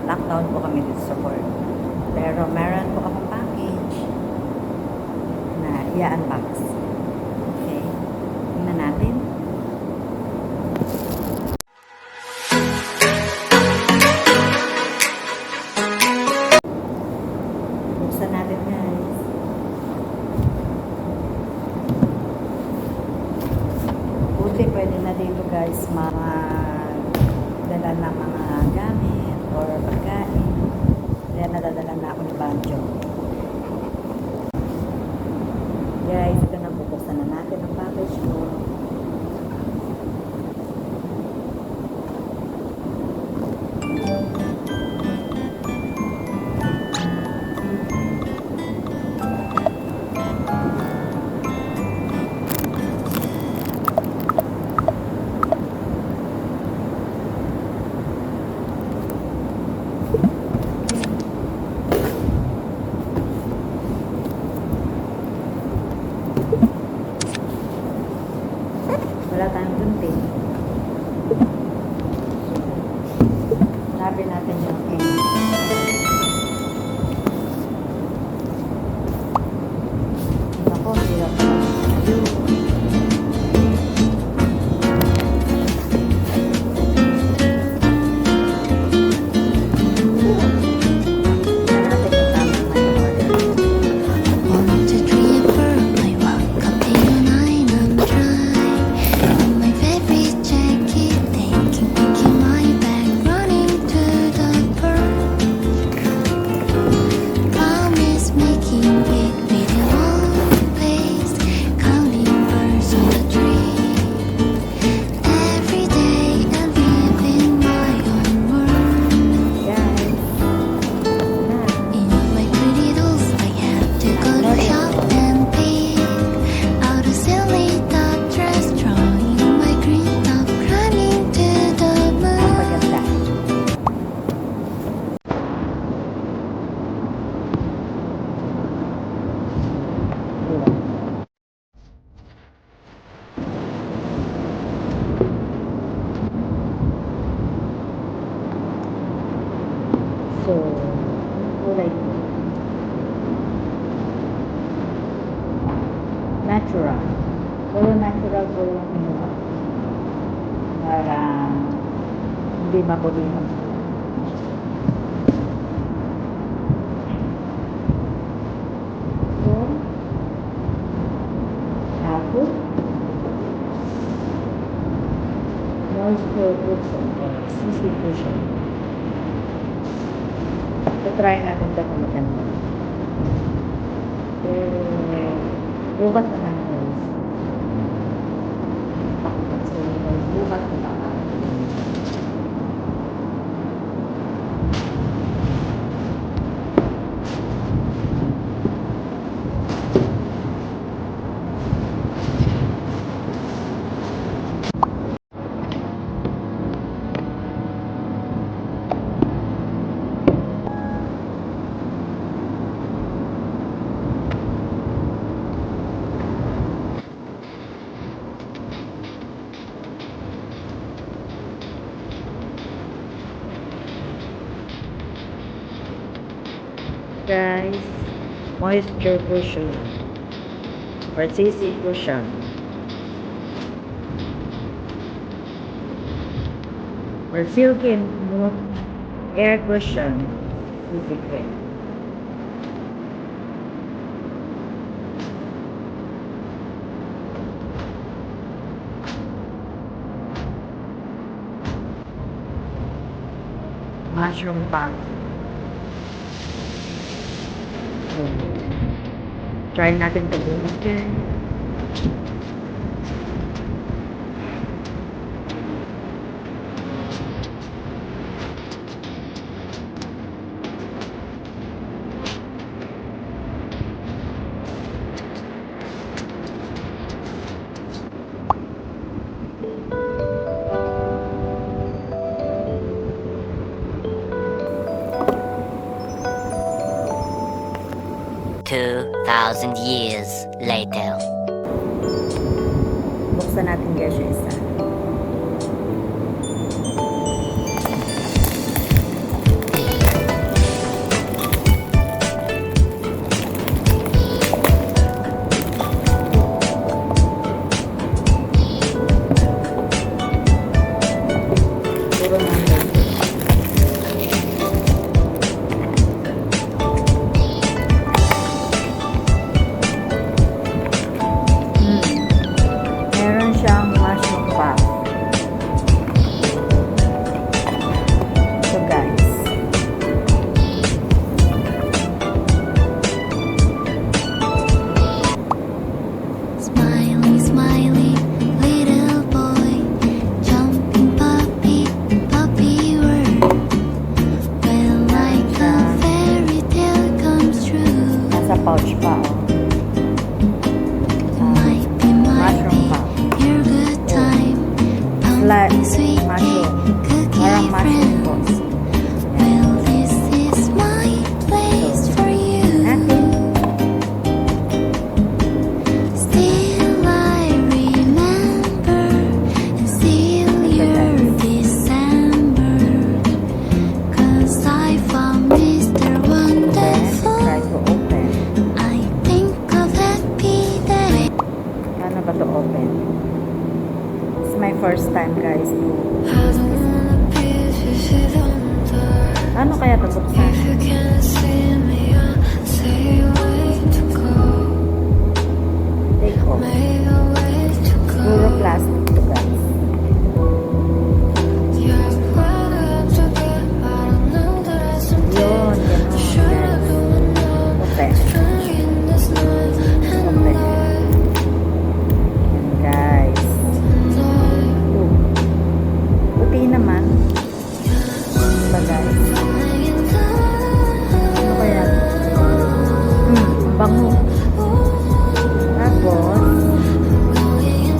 lockdown po kami dito sa work. Pero meron po akong package na i-unbox. Okay? Tingnan natin. Buksan natin, guys. Buti pwede na dito, guys, dala ng mga gamit or pagkain. Kaya nadadala na ako ni Banjo. Guys, ito na, bubuksan na natin ang package ko. Wala tayong gunting. Sabi natin yung ako, hirap na. So, kulay ko. Natural. Puro natural po yung inuha. Para hindi mabulihan. So, tapos, moisture cushion. CC cushion. So, try natin ito kung maganda. Pero, bukas na lang, guys. So, bukas na lang. Guys, moisture cushion or CC cushion. Or silken air cushion. CC cream. Mushroom pang. Try natin ito bukas, guys. Years later. Buksan natin, guys, yung isa. Ano kaya ito buksan? If you can't see me, I'll say way to go. Take off. Make a way to go. Puro plastic to guys. Yeah, where do I have to be? I don't know that I something. Yun, gano'n. Should I Yes. go now? Okay. Strung in this night and Okay. night Yan guys. and night. Oh. Puti naman. Diba guys? Falling in Ano love. kaya? Ang bango. Tapos, Going in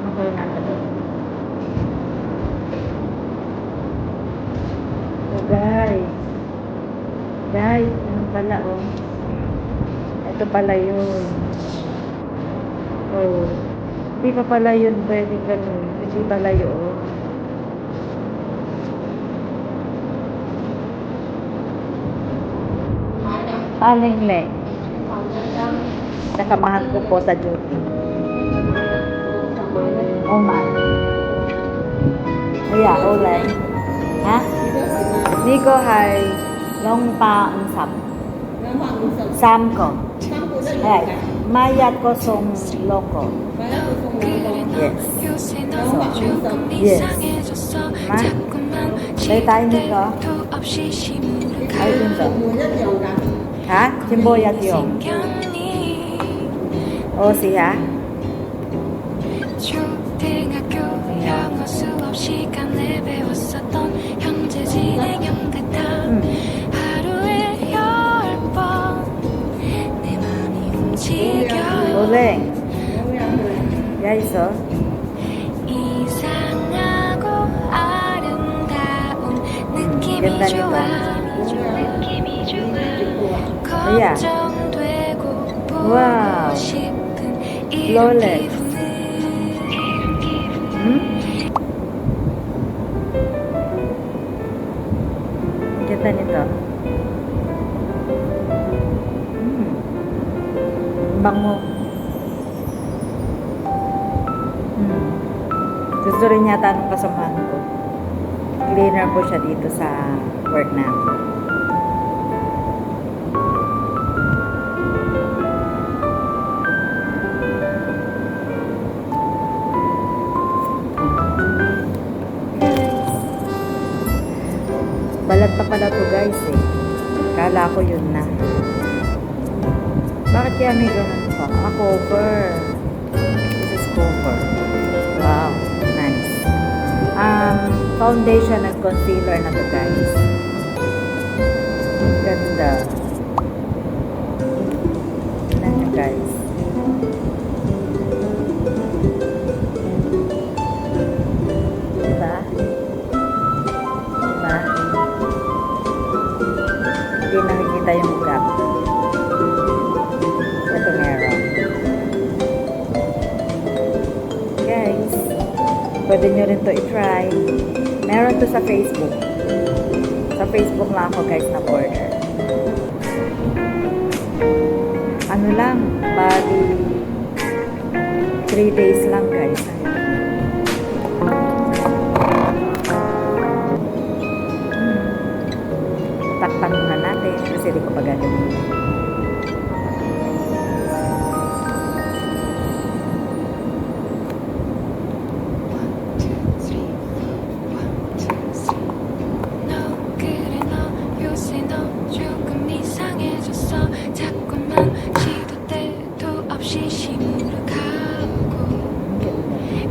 okay na ito. Oh guys. Guys, ano pala oh. Ito pala yun. Oh. Hindi pa pala yun pwede ganun. Hindi pala yun. Aling le. Nakamahal ko po sa duty. Oh my. Yeah, olay. Ha? Niko hay long pa ang sap. Sam ko. Ay, mayat ko song loko. Yes. 요새 너 조금 Yes. 이상해졌어. Ma? 자꾸만 Lấy tay mình có. 시도 없이 Ay, 시무룩하게 dun sa. Ha? Simboyat yung. 생겼니. O siya? 초등학교 영어 수업 시간에 배웠었던 형제 진행형 같아. 하루에 10번 내 맘이 움직여. Oleng. Guys, oh. 이상하고 아름다운 느낌이 ganda nito. 좋아. 느낌이 좋아. Ayan. 걱정되고 Wow. 보고 싶은 Flawless. 이런 기분. Ganda nito. Bango. Gusto rin yata ng kasamahan ko. Cleaner po siya dito sa work namin. Balat pa pala to guys eh. Kala ko yun na. Bakit kaya may ganun pa? Cover. This is cover. Wow, nice. Foundation at concealer na to guys. Ganda. Tignan nyo guys. Diba? Diba? Hindi nakikita yung gap. Ito meron. Guys, pwede nyo rin to i-try. Meron to sa Facebook. Sa Facebook lang ako guys na order. Ano lang, bali 3 days lang guys. Takpan muna natin kasi di ko pa gagawin. 너 그래 너 요새 너 조금 이상해졌어. 자꾸만 시도 때도 없이 시무룩하고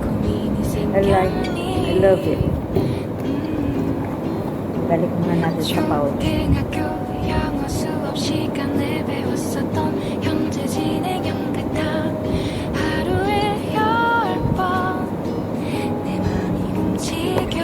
고민이 I love it. Balik muna natin sa pouch. 초등학교 영어 수업 시간에 배웠었던 형제 진행형 같아. 하루에 10번 내 맘이 움직여.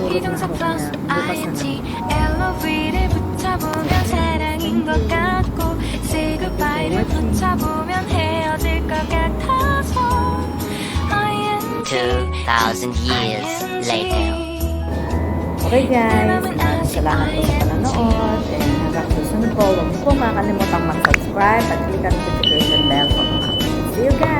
비동사 na ako plus niya. Bukas na ing lang. LOV를 붙여보면 사랑인 것 같고 say goodbye를 붙여보면 헤어질 것 같아서 ING 2,000 years later. Okay guys, salamat po sa panonood. And hanggang susunod po, huwag niyo po makakalimutang mag-subscribe at click ang notification bell for mga updates. See you guys!